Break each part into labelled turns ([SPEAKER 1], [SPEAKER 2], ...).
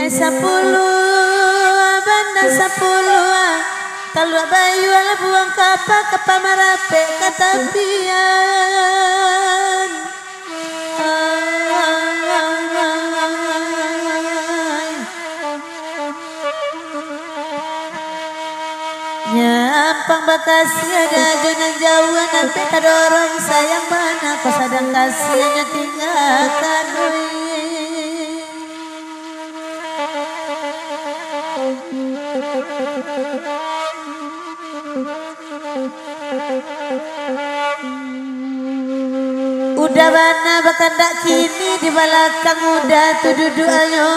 [SPEAKER 1] Sepuluh banda sepuluh kalau bayu ala buang kapal marape katapian nyampang bakasi ada jonan jauhan nanti kadorong sayang mana kau sadang kasihnya tinggalkan udah bana bahkan tak kini di belakang udah tu duduk ayo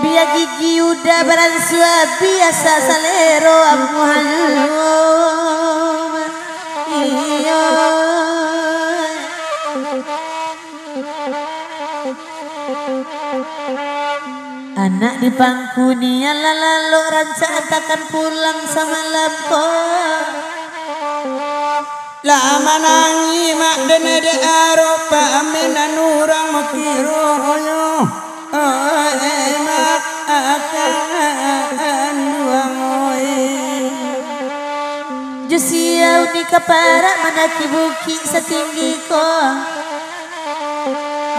[SPEAKER 1] biar gigi udah beransua biasa salero aku halu iyo anak di pangku ni lalu rancang takkan pulang sama lampu
[SPEAKER 2] lama nangi mak dene de aropa aminan urang makiroyo mak akan duang oi
[SPEAKER 1] Josia uni kapara manaki buki setinggi ko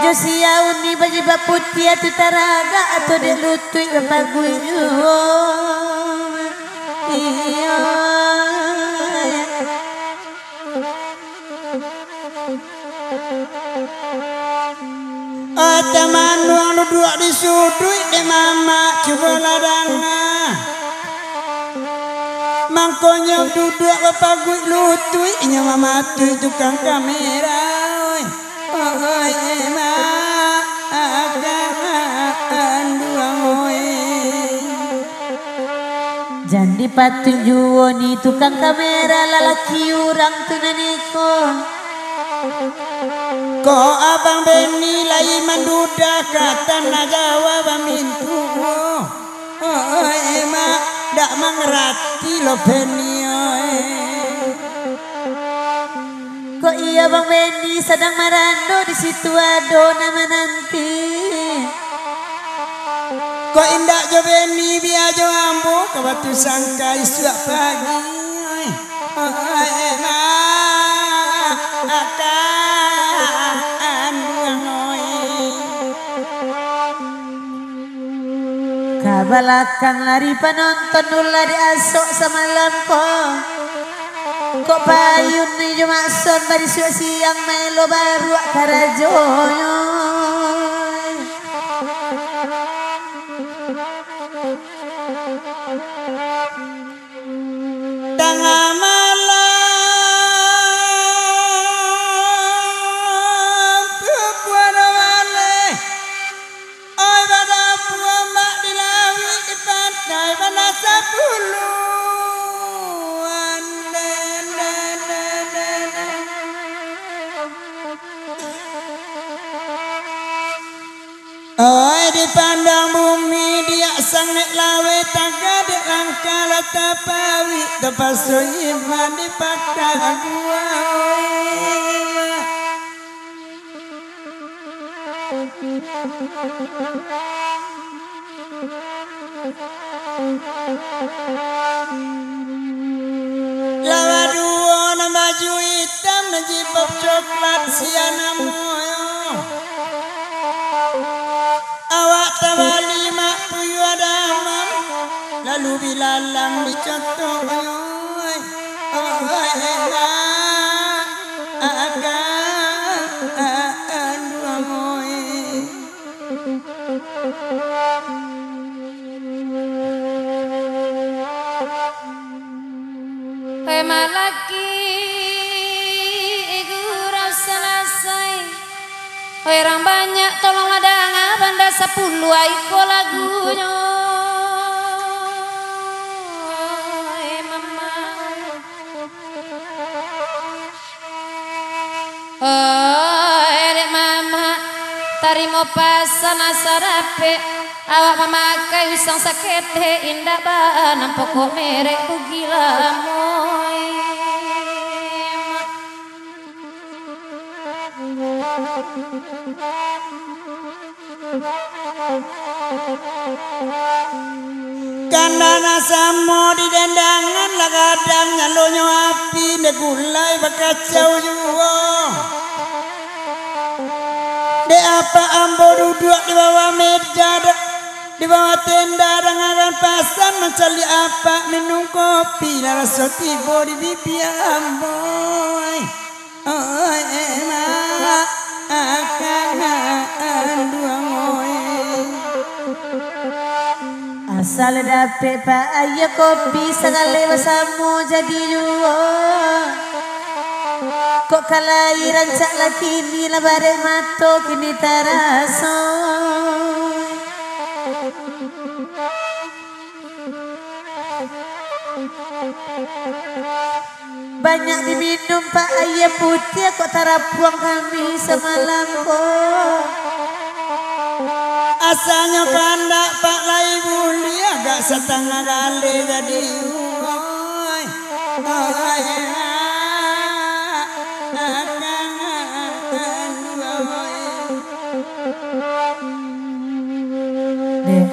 [SPEAKER 1] Josia uni baju putih atau taraga atau de lutui bapagui iyo
[SPEAKER 2] teman nuang duduk di sudut de mama coba ladanga mangkonyok duduk bapagui lutui nya mama tu tukang kamera oi mak akan duang oi
[SPEAKER 1] jandi patunjuo ni tukang kamera lalaki urang tunaniko
[SPEAKER 2] ko abang Beni lai manduda kata na jawab mintu mak dak mengerti lo Beni
[SPEAKER 1] kok iya Bang Beni sedang marando di situ ado nama nanti
[SPEAKER 2] kok indak jo Beni biar jo ambo kebatu sangka isu pagi akan duang oi
[SPEAKER 1] kabalakang lari penonton ulah diasok semalam kok payun ni jumakson bari siang melo baru karajoyo
[SPEAKER 2] tengah malam pupuana wale oi pada pua mak dilawi di pantai pada sepuluhan oi di pandang bumi dia sangat lawe tagad langkala tapawi tapaso iman di pakta gua lawa duo na maju hitam na jibab coklat siana moyo awak tawali mak puyu adamam lalu bilalang dicontoh akan dua moy
[SPEAKER 1] pemalaki igu rasa selesai
[SPEAKER 3] Orang banyak tolong ada banda 10 aiko lagunya. Dek mama tarimo pasan asarape awak memakai usang sakete indah banam pokok merek gila moy.
[SPEAKER 2] Kandana samo di dendangan lagadang nyalonyo api negulai bakacau juo. De apa ambo duduk di bawah meja di bawah tenda dengan pasan mencari apa minum kopi rasa tiba di pipi ambo. Oh emak akan dua moy.
[SPEAKER 1] Asal dapet pak ayah kopi segala bersama jadi dua. Kok kalai rancak laki ni lah barek mato kini terasa. Banyak diminum pak ayah putih kok tarapuang kami semalam kok.
[SPEAKER 2] Asalnya kandak pak lai buli agak setengah kali jadi uai.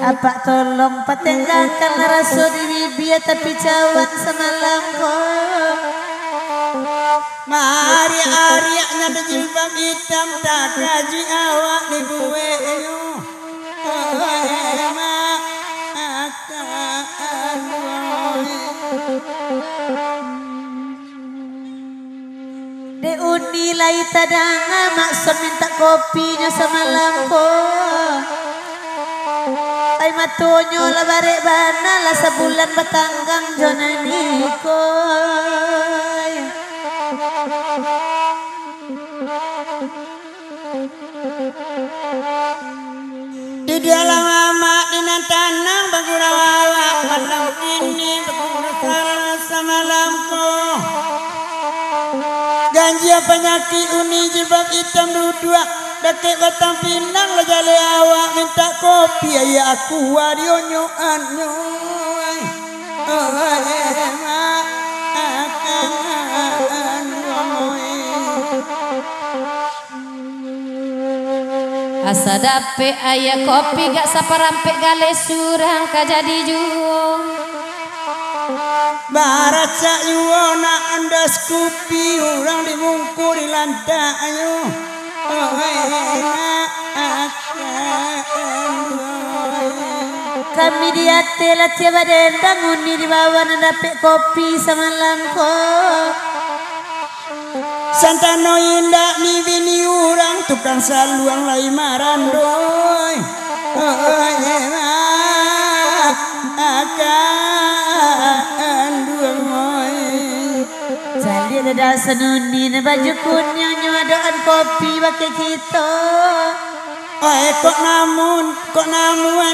[SPEAKER 1] Apa tolong patenggakan rasa di bibir tapi cawan semalam kok.
[SPEAKER 2] Mari ariaknya ada jilbab hitam tak kaji awak di gue ayu.
[SPEAKER 1] De uni lai tadanga maksud minta kopinya semalam kok. Ay matonyo la barek bana la sebulan batanggang jonani koy.
[SPEAKER 2] Di dalam amak dinan tanang bagurau awak malam ini bagurau semalamku. Ganjia penyakit uni jilbab hitam dua dekek batang pinang lah jale awak minta kopi ayah aku wadionyo anyo.
[SPEAKER 3] Asa dapet ayah kopi gak saparampek gale surang kajadi juo.
[SPEAKER 2] Baraca yuona andas kopi orang dimungkur di lantai ayo.
[SPEAKER 1] Kami di atela tiaba dendang uni di bawah dapet kopi semalam kok.
[SPEAKER 2] Santano indah ni bini orang tukang saluang lai marandoy. Akan dua moy.
[SPEAKER 1] Jadi ada senuni baju kuning nyodoan kopi pakai kita.
[SPEAKER 2] Kok namun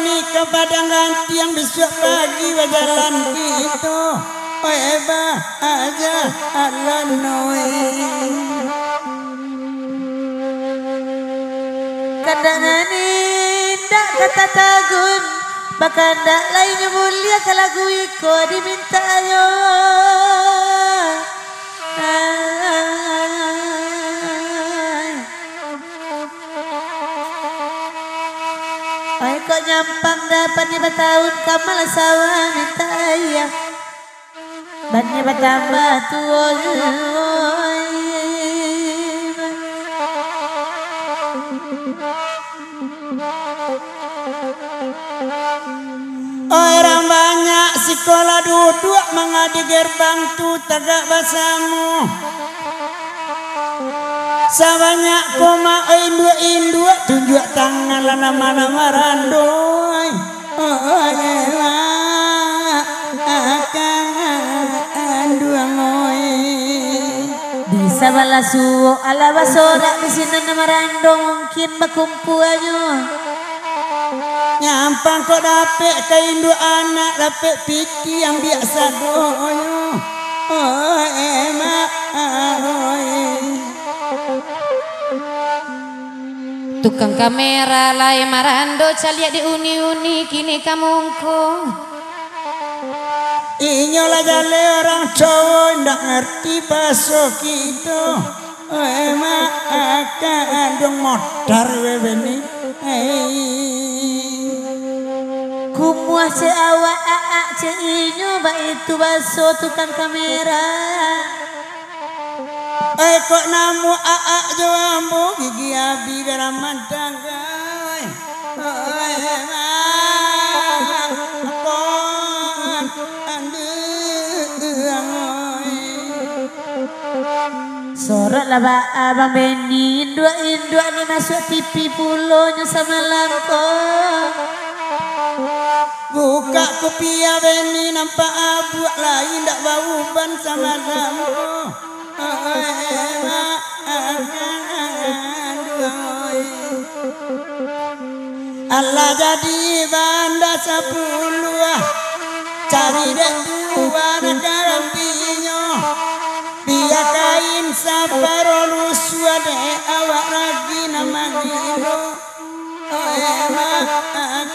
[SPEAKER 2] ni kepada ganti yang besok pagi berjalan gitu. Eba aja alanoi.
[SPEAKER 1] Kadangan indah kata tagun, bahkan tak lainnya mulia kalau iko diminta ayo. Ay kok nyampang dapat ni bertahun kamal sawah minta ayah. Bannya bertambah tua.
[SPEAKER 2] Orang banyak sekolah duduk mengadi gerbang tu tegak basamu. Sabanyak koma indua tunjuk tangan lana mana marandoi. Akan dua moy.
[SPEAKER 1] Di sabala suwo ala basora di sini nama randong makin berkumpulannya.
[SPEAKER 2] Nyampang kok dapet kain dua anak dapet piti yang biasa doyo. Oh emak
[SPEAKER 3] Tukang kamera lai marando caliak di uni-uni kini kamungko.
[SPEAKER 2] Inyolah jale orang cowok ndak ngerti baso gitu. Oh emak dong modar wewe ni.
[SPEAKER 1] Kumuah ce awak aak ce inyo ba itu baso tukang kamera.
[SPEAKER 2] Kok namu aak joambo gigi abi garaman tanggai.
[SPEAKER 1] Sorot lah ba abang Benny indua ni masuk TV pulonya sama lampu.
[SPEAKER 2] Buka kopiah Benny nampak abu lain ndak bau ban sama lampu. Allah jadi banda 10 cari dek dua negara pinyo biar kain saparo lusua dek awak lagi nama giro emak akan